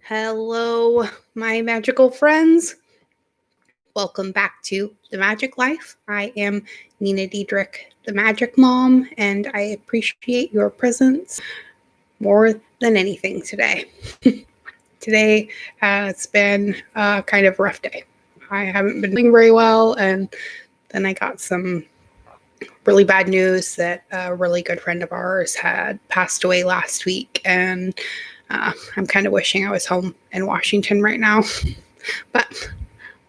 Hello, my magical friends. Welcome back to the Majik Life. I am Nina Diedrich, the Magic Mom, and I appreciate your presence more than anything today. Today, it's been kind of a rough day. I haven't been doing very well, and then I got some really bad news that a really good friend of ours had passed away last week, and I'm kind of wishing I was home in Washington right now. But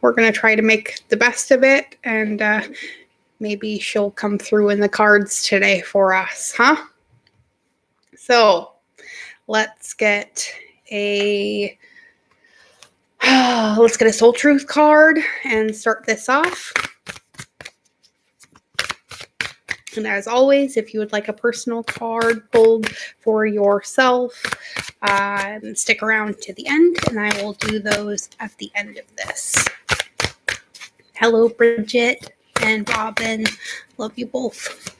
we're going to try to make the best of it, and maybe she'll come through in the cards today for us, huh? So let's get a soul truth card and start this off. And as always, if you would like a personal card pulled for yourself, stick around to the end, and I will do those at the end of this. Hello, Bridget and Robin. Love you both.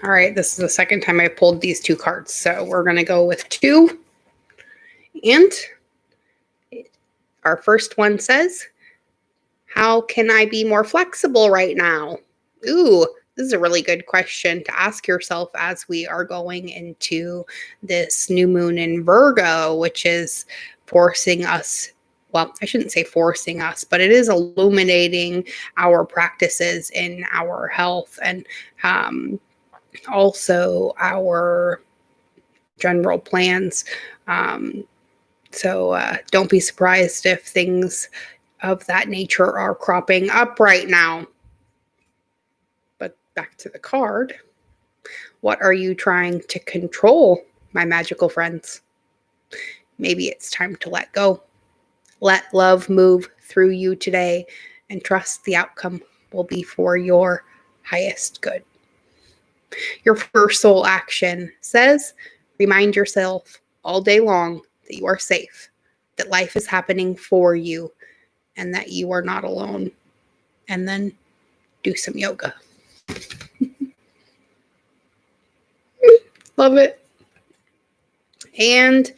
All right, this is the second time I pulled these two cards, so we're going to go with two. And our first one says, how can I be more flexible right now? Ooh, this is a really good question to ask yourself as we are going into this new moon in Virgo, which is forcing us. Well, I shouldn't say forcing us, but it is illuminating our practices in our health and also our general plans. So don't be surprised if things of that nature are cropping up right now. But back to the card. What are you trying to control, my magical friends? Maybe it's time to let go. Let love move through you today and trust the outcome will be for your highest good. Your first soul action says, remind yourself all day long that you are safe, that life is happening for you, and that you are not alone. And then do some yoga. Love it. And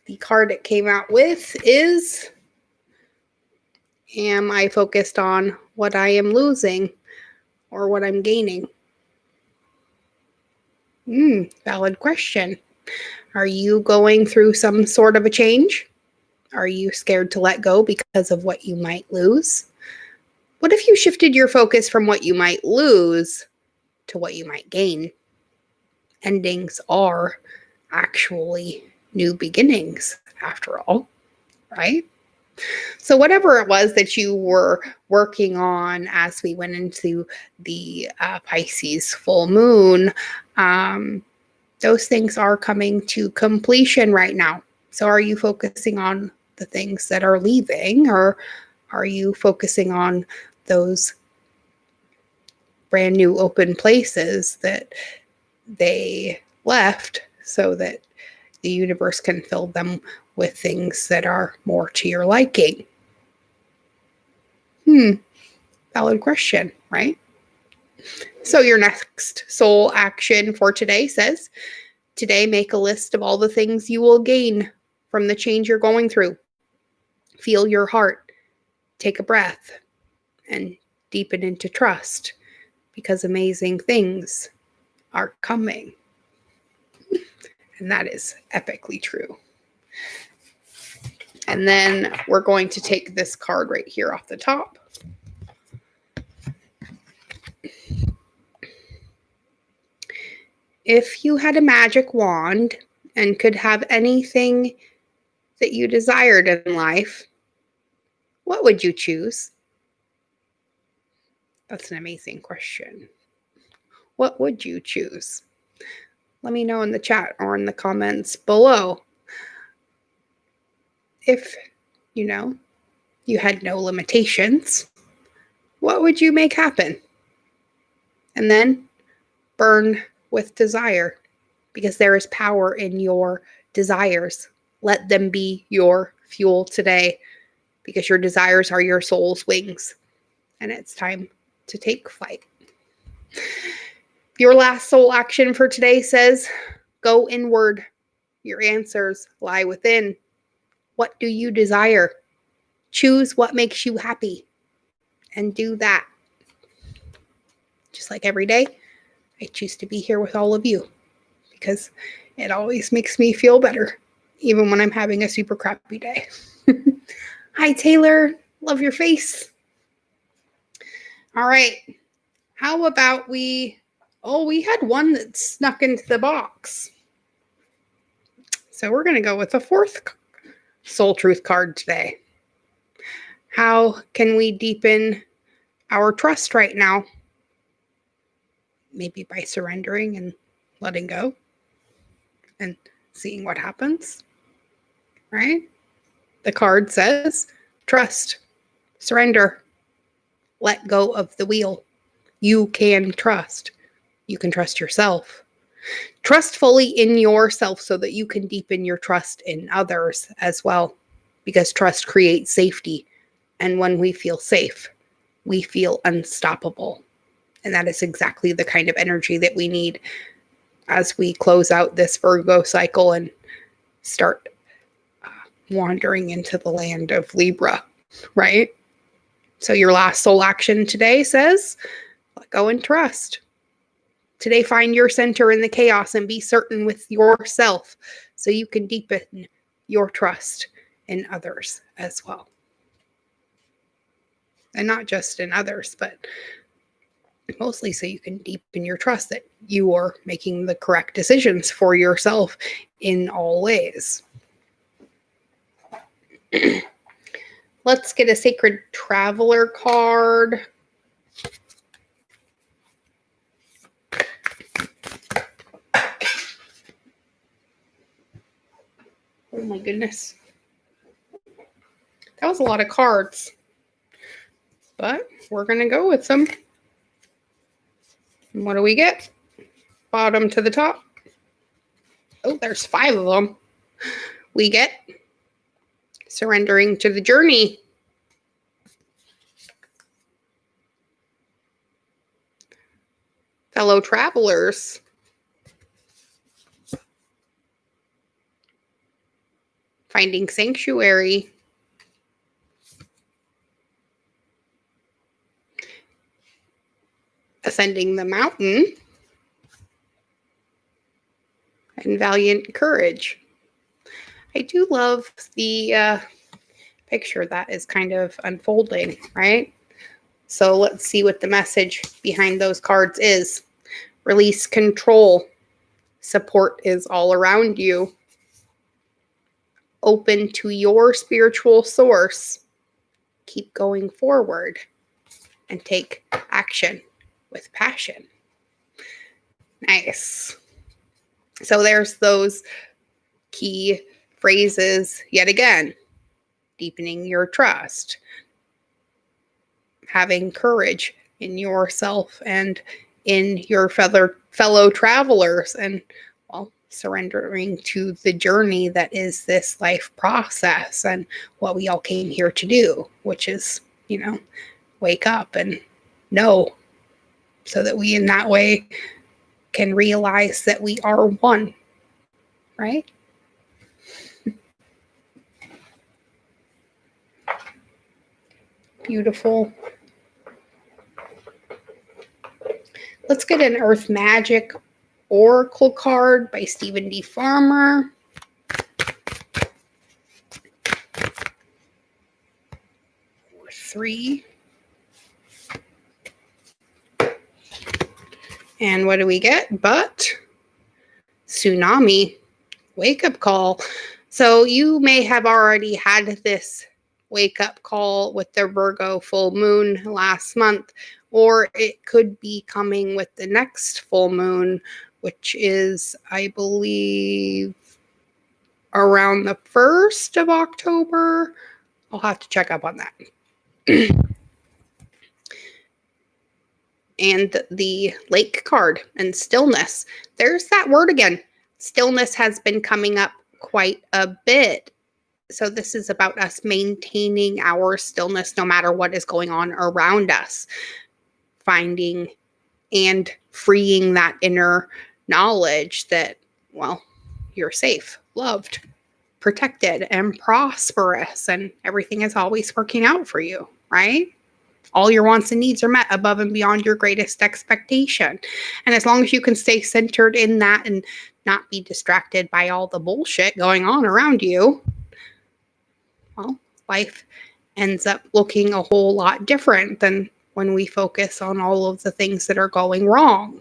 the card it came out with is, am I focused on what I am losing or what I'm gaining? Valid question. Are you going through some sort of a change? Are you scared to let go because of what you might lose? What if you shifted your focus from what you might lose to what you might gain? Endings are actually new beginnings, after all, right? So whatever it was that you were working on as we went into the Pisces full moon, those things are coming to completion right now. So are you focusing on the things that are leaving, or are you focusing on those brand new open places that they left so that the universe can fill them with things that are more to your liking? Valid question, right? So your next soul action for today says, today make a list of all the things you will gain from the change you're going through. Feel your heart, take a breath, and deepen into trust, because amazing things are coming. And that is epically true. And then we're going to take this card right here off the top. If you had a magic wand and could have anything that you desired in life, what would you choose? That's an amazing question. What would you choose? Let me know in the chat or in the comments below. If, you had no limitations, what would you make happen? And then burn with desire, because there is power in your desires. Let them be your fuel today because your desires are your soul's wings, and it's time to take flight. Your last soul action for today says, go inward. Your answers lie within. What do you desire? Choose what makes you happy and do that. Just like every day, I choose to be here with all of you because it always makes me feel better, even when I'm having a super crappy day. Hi, Taylor. Love your face. All right. How about we had one that snuck into the box. So we're going to go with the fourth soul truth card today. How can we deepen our trust right now? Maybe by surrendering and letting go and seeing what happens, right? The card says, trust, surrender, let go of the wheel. You can trust. You can trust yourself. Trust fully in yourself so that you can deepen your trust in others as well, because trust creates safety. And when we feel safe, we feel unstoppable. And that is exactly the kind of energy that we need as we close out this Virgo cycle and start wandering into the land of Libra, right? So your last soul action today says, let go and trust. Today, find your center in the chaos and be certain with yourself so you can deepen your trust in others as well. And not just in others, but mostly so you can deepen your trust that you are making the correct decisions for yourself in all ways. Let's get a sacred traveler card. Oh my goodness. That was a lot of cards. But we're going to go with them. And what do we get? Bottom to the top. Oh, there's 5 of them. We get surrendering to the journey. Fellow travelers. Finding sanctuary. Ascending the mountain. And valiant courage. I do love the picture that is kind of unfolding, right? So let's see what the message behind those cards is. Release control. Support is all around you. Open to your spiritual source. Keep going forward and take action with passion. Nice. So there's those key phrases yet again. Deepening your trust. Having courage in yourself and in your fellow travelers, and surrendering to the journey that is this life process and what we all came here to do, which is, wake up and know, so that we in that way can realize that we are one, right? Beautiful. Let's get an Earth Magic Oracle card by Stephen D. Farmer. Or 3. And what do we get? But tsunami, wake-up call. So you may have already had this wake-up call with the Virgo full moon last month, or it could be coming with the next full moon, which is, I believe, around the 1st of October. I'll have to check up on that. And the lake card and stillness. There's that word again. Stillness has been coming up quite a bit So this is about us maintaining our stillness no matter what is going on around us, finding and freeing that inner knowledge that, well, you're safe, loved, protected, and prosperous, and everything is always working out for you, right? All your wants and needs are met above and beyond your greatest expectation. And as long as you can stay centered in that and not be distracted by all the bullshit going on around you, well, life ends up looking a whole lot different than when we focus on all of the things that are going wrong.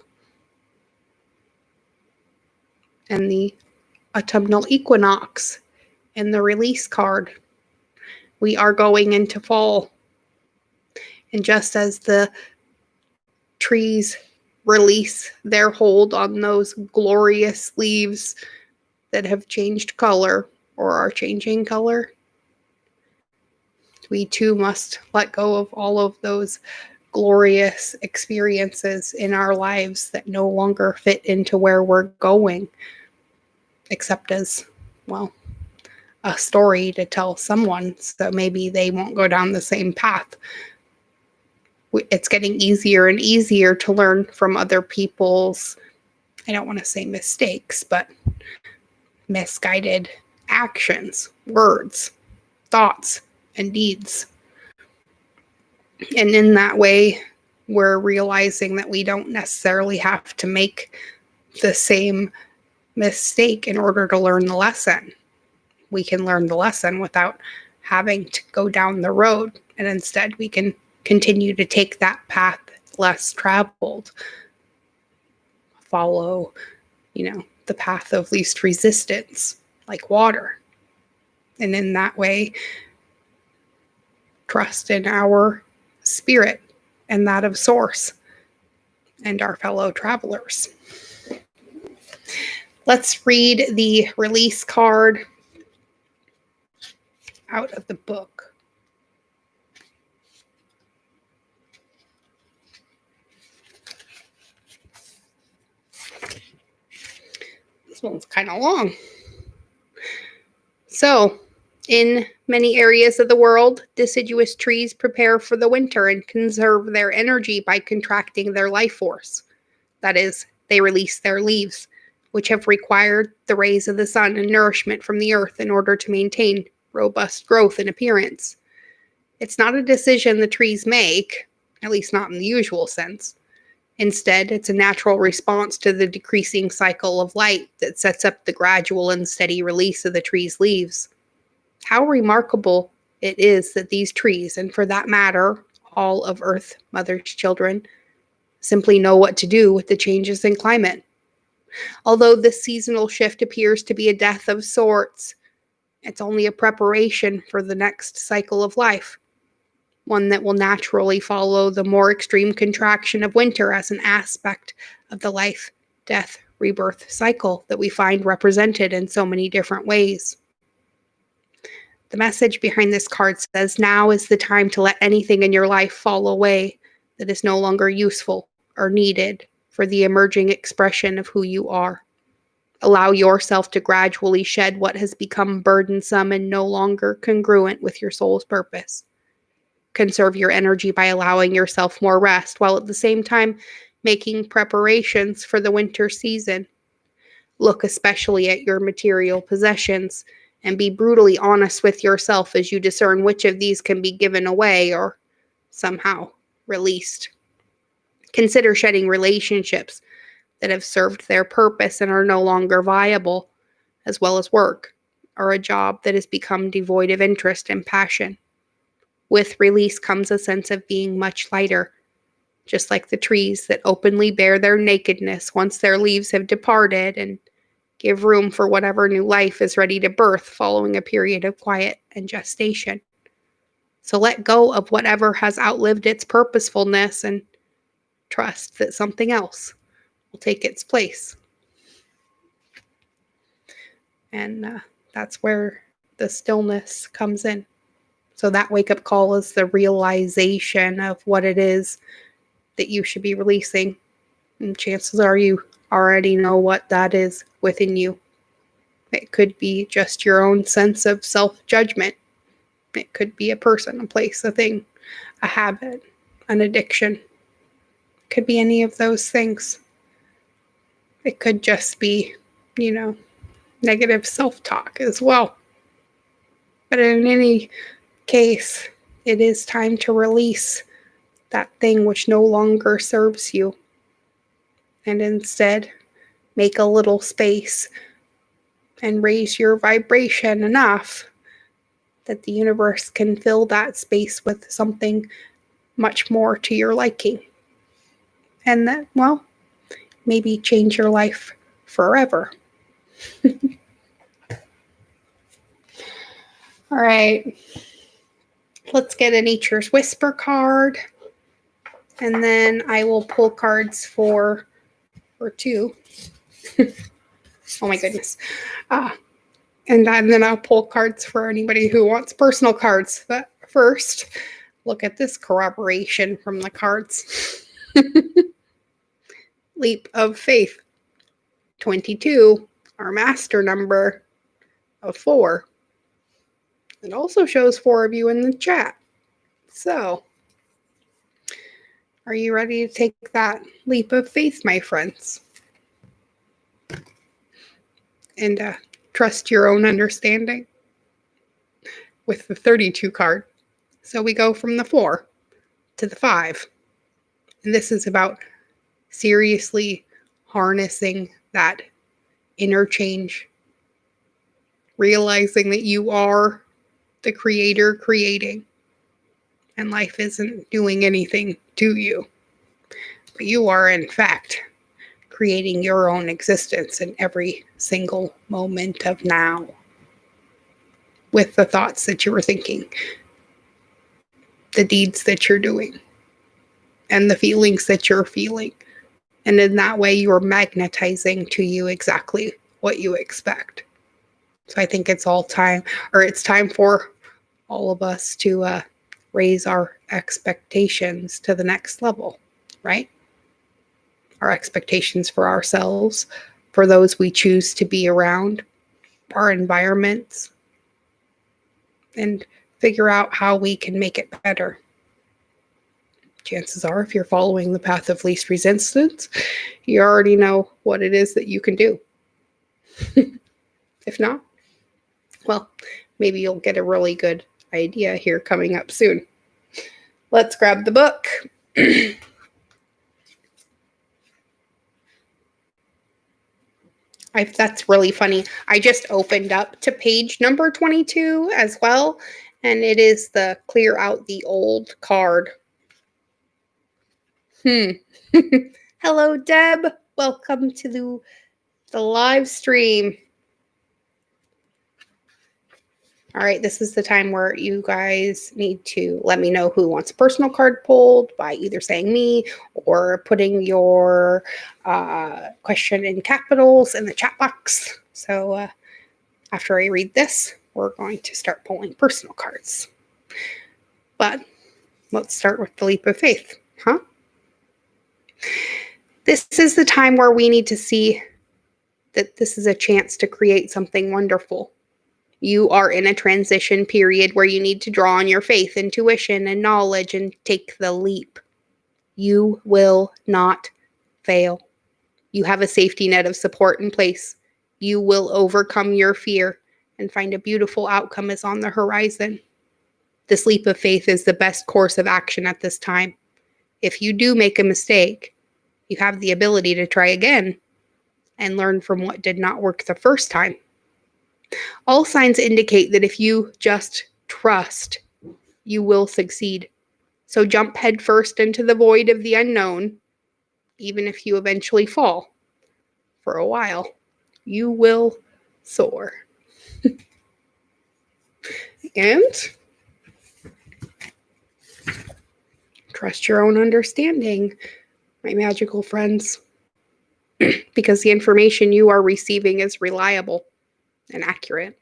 And the autumnal equinox and the release card. We are going into fall. And just as the trees release their hold on those glorious leaves that have changed color or are changing color, we too must let go of all of those glorious experiences in our lives that no longer fit into where we're going, except as, well, a story to tell someone, so maybe they won't go down the same path. It's getting easier and easier to learn from other people's, I don't want to say mistakes, but misguided actions, words, thoughts, and deeds. And in that way, we're realizing that we don't necessarily have to make the same mistake in order to learn the lesson. We can learn the lesson without having to go down the road, and instead we can continue to take that path less traveled. Follow, the path of least resistance, like water. And in that way, trust in our spirit and that of Source and our fellow travelers. Let's read the release card out of the book. This one's kind of long. So, in many areas of the world, deciduous trees prepare for the winter and conserve their energy by contracting their life force. That is, they release their leaves, which have required the rays of the sun and nourishment from the earth in order to maintain robust growth and appearance. It's not a decision the trees make, at least not in the usual sense. Instead, it's a natural response to the decreasing cycle of light that sets up the gradual and steady release of the tree's leaves. How remarkable it is that these trees, and for that matter, all of Earth Mother's children, simply know what to do with the changes in climate. Although this seasonal shift appears to be a death of sorts, it's only a preparation for the next cycle of life, one that will naturally follow the more extreme contraction of winter as an aspect of the life, death, rebirth cycle that we find represented in so many different ways. The message behind this card says, now is the time to let anything in your life fall away that is no longer useful or needed for the emerging expression of who you are. Allow yourself to gradually shed what has become burdensome and no longer congruent with your soul's purpose. Conserve your energy by allowing yourself more rest, while at the same time making preparations for the winter season. Look especially at your material possessions and be brutally honest with yourself as you discern which of these can be given away or somehow released. Consider shedding relationships that have served their purpose and are no longer viable, as well as work or a job that has become devoid of interest and passion. With release comes a sense of being much lighter, just like the trees that openly bear their nakedness once their leaves have departed and give room for whatever new life is ready to birth following a period of quiet and gestation. So let go of whatever has outlived its purposefulness and trust that something else will take its place. And that's where the stillness comes in. So that wake-up call is the realization of what it is that you should be releasing. And chances are you already know what that is within you. It could be just your own sense of self-judgment. It could be a person, a place, a thing, a habit, an addiction. It could be any of those things. It could just be, negative self-talk as well. But in any case, it is time to release that thing which no longer serves you, and instead make a little space and raise your vibration enough that the universe can fill that space with something much more to your liking. And that, well, maybe change your life forever. All right. Let's get a Nature's Whisper card. And then I will pull cards for two. Oh my goodness. And then I'll pull cards for anybody who wants personal cards. But first, look at this corroboration from the cards. Leap of Faith. 22, our master number of 4. It also shows 4 of you in the chat. So, are you ready to take that leap of faith, my friends? And trust your own understanding with the 32 card. So we go from the 4 to the 5. And this is about seriously harnessing that inner change. Realizing that you are the creator creating. And life isn't doing anything to you. But you are, in fact, creating your own existence in every single moment of now. With the thoughts that you were thinking. The deeds that you're doing. And the feelings that you're feeling. And in that way, you're magnetizing to you exactly what you expect. So I think it's time for all of us to raise our expectations to the next level, right? Our expectations for ourselves, for those we choose to be around, our environments, and figure out how we can make it better. Chances are, if you're following the path of least resistance, you already know what it is that you can do. If not, well, maybe you'll get a really good idea here coming up soon. Let's grab the book. That's really funny. I just opened up to page number 22 as well, and it is the clear out the old card. Hello, Deb. Welcome to the live stream. All right, this is the time where you guys need to let me know who wants a personal card pulled by either saying me or putting your question in capitals in the chat box. So after I read this, we're going to start pulling personal cards. But let's start with the leap of faith, huh? This is the time where we need to see that this is a chance to create something wonderful. You are in a transition period where you need to draw on your faith, intuition, and knowledge and take the leap. You will not fail. You have a safety net of support in place. You will overcome your fear and find a beautiful outcome is on the horizon. This leap of faith is the best course of action at this time. If you do make a mistake, you have the ability to try again and learn from what did not work the first time. All signs indicate that if you just trust, you will succeed. So jump headfirst into the void of the unknown, even if you eventually fall. For a while, you will soar. And trust your own understanding, my magical friends, because the information you are receiving is reliable and accurate.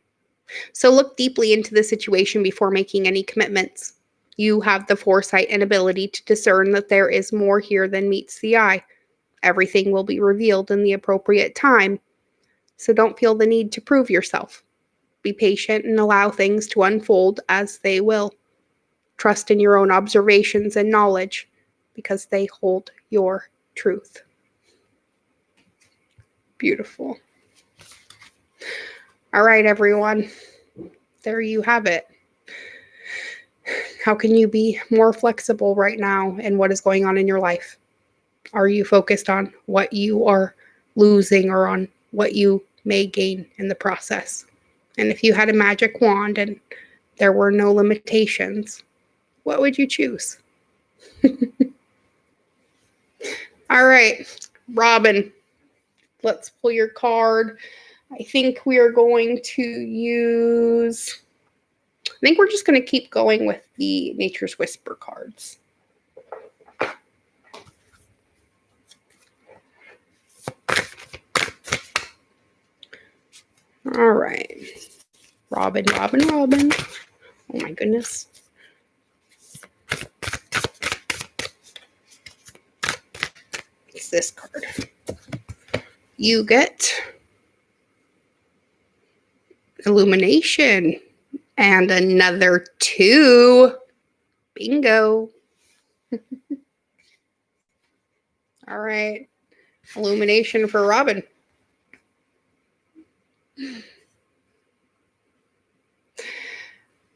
So look deeply into the situation before making any commitments. You have the foresight and ability to discern that there is more here than meets the eye. Everything will be revealed in the appropriate time. So don't feel the need to prove yourself. Be patient and allow things to unfold as they will. Trust in your own observations and knowledge because they hold your truth. Beautiful. All right, everyone. There you have it. How can you be more flexible right now in what is going on in your life? Are you focused on what you are losing or on what you may gain in the process? And if you had a magic wand and there were no limitations, what would you choose? All right, Robin, let's pull your card. I think we are going to use, I think we're just going to keep going with the Nature's Whisper cards. All right. Robin. Oh my goodness. It's this card. You get Illumination and another 2. Bingo. All right. Illumination for Robin.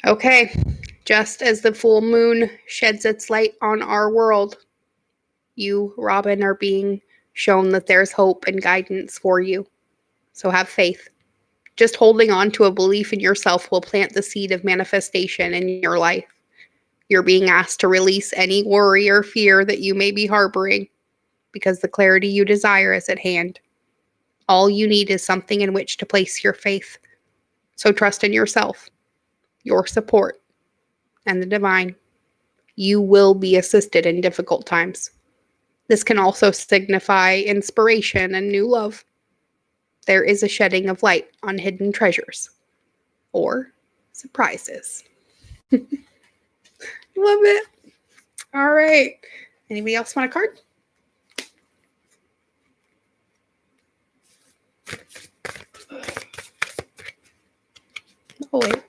Okay. Just as the full moon sheds its light on our world, you, Robin, are being shown that there's hope and guidance for you. So have faith. Just holding on to a belief in yourself will plant the seed of manifestation in your life. You're being asked to release any worry or fear that you may be harboring because the clarity you desire is at hand. All you need is something in which to place your faith. So trust in yourself, your support, and the divine. You will be assisted in difficult times. This can also signify inspiration and new love. There is a shedding of light on hidden treasures or surprises. Love it. All right. Anybody else want a card? Oh, wait.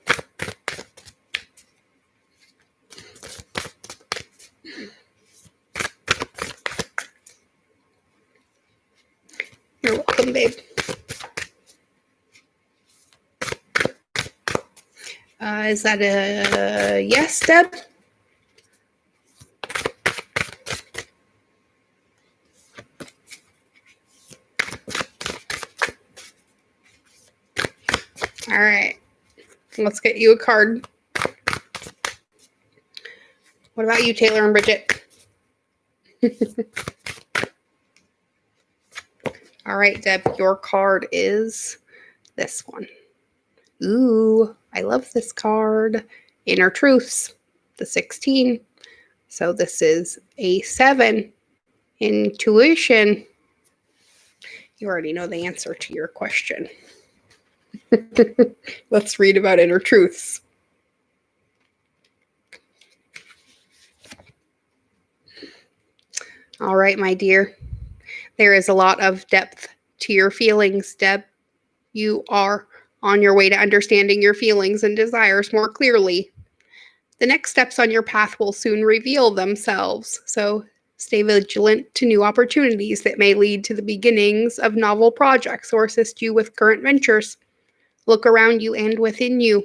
You're welcome, babe. Is that a yes, Deb? All right. Let's get you a card. What about you, Taylor and Bridget? All right, Deb, your card is this one. Ooh, I love this card. Inner Truths, the 16. So this is a 7. Intuition. You already know the answer to your question. Let's read about inner truths. All right, my dear. There is a lot of depth to your feelings, Deb. You are on your way to understanding your feelings and desires more clearly. The next steps on your path will soon reveal themselves, so stay vigilant to new opportunities that may lead to the beginnings of novel projects or assist you with current ventures. Look around you and within you.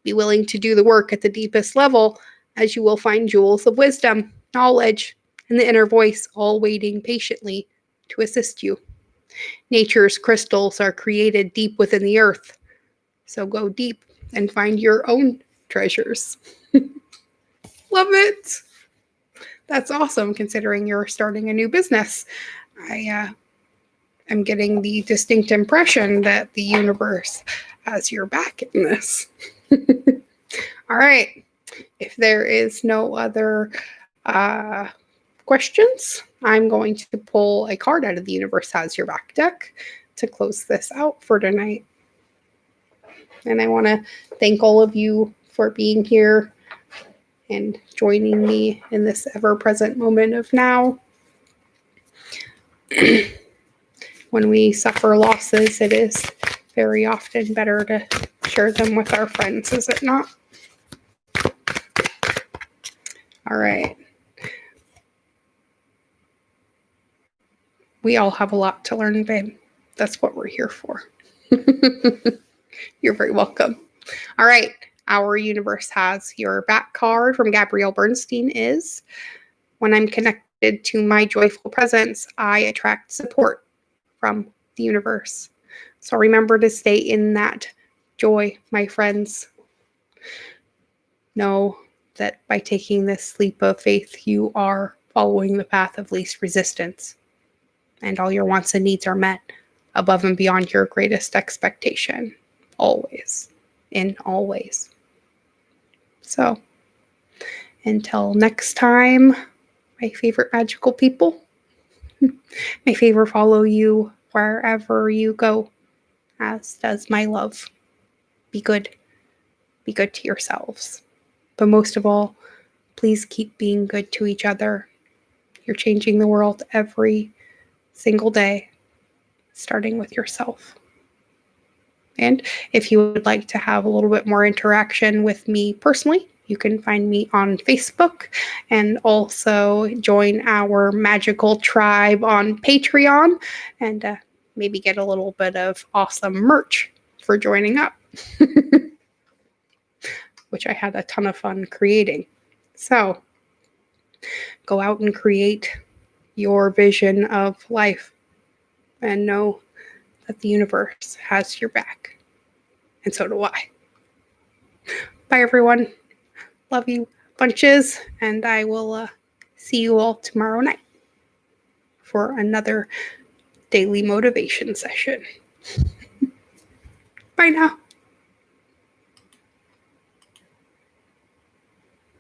Be willing to do the work at the deepest level, as you will find jewels of wisdom, knowledge, and the inner voice all waiting patiently to assist you. Nature's crystals are created deep within the earth, so go deep and find your own treasures. Love it. That's awesome, considering you're starting a new business. I'm getting the distinct impression that the universe has your back in this. All right. If there is no other questions, I'm going to pull a card out of the Universe Has Your Back deck to close this out for tonight. And I want to thank all of you for being here and joining me in this ever-present moment of now. When we suffer losses, it is very often better to share them with our friends, is it not? All right. We all have a lot to learn, babe. That's what we're here for. You're very welcome. All right. Our universe has your back card from Gabrielle Bernstein is, when I'm connected to my joyful presence, I attract support from the universe. So remember to stay in that joy, my friends. Know that by taking this leap of faith, you are following the path of least resistance, and all your wants and needs are met above and beyond your greatest expectation, always, in all ways. So, until next time, my favorite magical people, may favor follow you wherever you go, as does my love. Be good. Be good to yourselves. But most of all, please keep being good to each other. You're changing the world every single day, starting with yourself. And if you would like to have a little bit more interaction with me personally, you can find me on Facebook and also join our magical tribe on Patreon and maybe get a little bit of awesome merch for joining up, which I had a ton of fun creating. So go out and create your vision of life and know that the universe has your back. And so do I. Bye, everyone. Love you bunches. And I will see you all tomorrow night for another daily motivation session. Bye now.